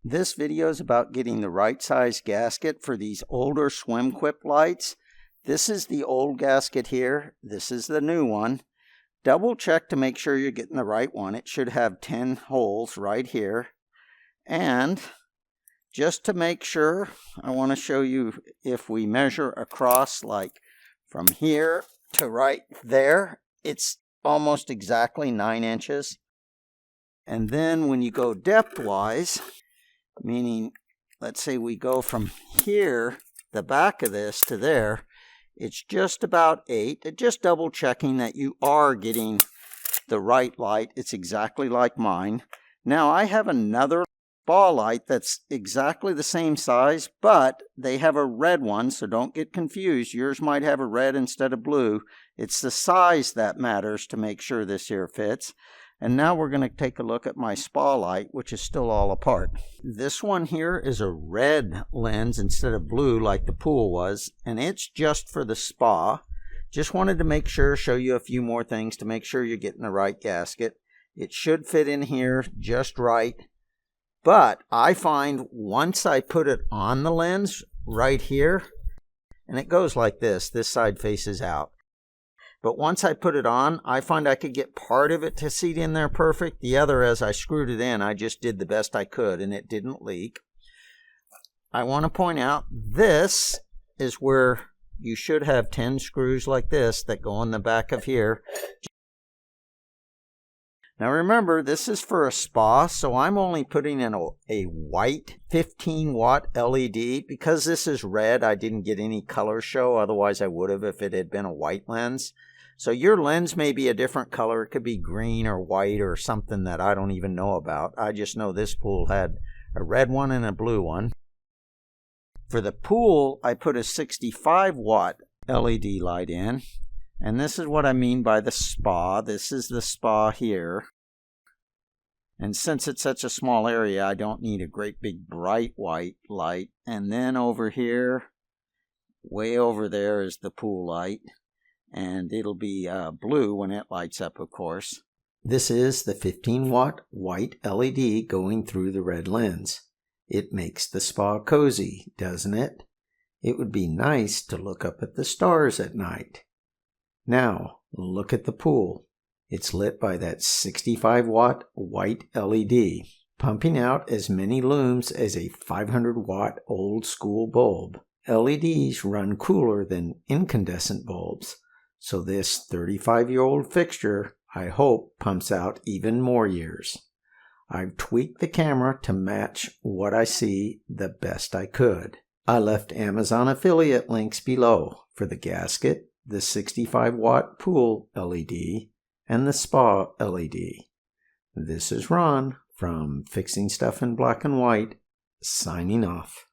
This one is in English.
This video is about getting the right size gasket for these older SwimQuip lights. This is the old gasket here. This is the new one. Double check to make sure you're getting the right one. It should have 10 holes right here. And just to make sure, I want to show you if we measure across like from here to right there, it's almost exactly 9 inches. And then when you go depth-wise, meaning, let's say we go from here, the back of this, to there, it's just about 8. Just double checking that you are getting the right light. It's exactly like mine. Now I have another spa light that's exactly the same size, but they have a red one, so don't get confused. Yours might have a red instead of blue. It's the size that matters to make sure this here fits. And now we're going to take a look at my spa light, which is still all apart. This one here is a red lens instead of blue like the pool was, and it's just for the spa. Just wanted to make sure, show you a few more things to make sure you're getting the right gasket. It should fit in here just right. But I find once I put it on the lens right here, and it goes like this side faces out. But once I put it on, I find I could get part of it to seat in there perfect. The other, as I screwed it in, I just did the best I could and it didn't leak. I want to point out this is where you should have 10 screws like this that go in the back of here. Now remember, this is for a spa, so I'm only putting in a white 15-watt LED. Because this is red, I didn't get any color show, otherwise I would have if it had been a white lens. So your lens may be a different color. It could be green or white or something that I don't even know about. I just know this pool had a red one and a blue one. For the pool, I put a 65-watt LED light in. And this is what I mean by the spa. This is the spa here. And since it's such a small area, I don't need a great big bright white light. And then over here, way over there is the pool light. And it'll be blue when it lights up, of course. This is the 15-watt white LED going through the red lens. It makes the spa cozy, doesn't it? It would be nice to look up at the stars at night. Now, look at the pool. It's lit by that 65-watt white LED, pumping out as many looms as a 500-watt old-school bulb. LEDs run cooler than incandescent bulbs, so this 35-year-old fixture, I hope, pumps out even more years. I've tweaked the camera to match what I see the best I could. I left Amazon affiliate links below for the gasket, the 65-watt pool LED, and the spa LED. This is Ron from Fixing Stuff in Black and White, signing off.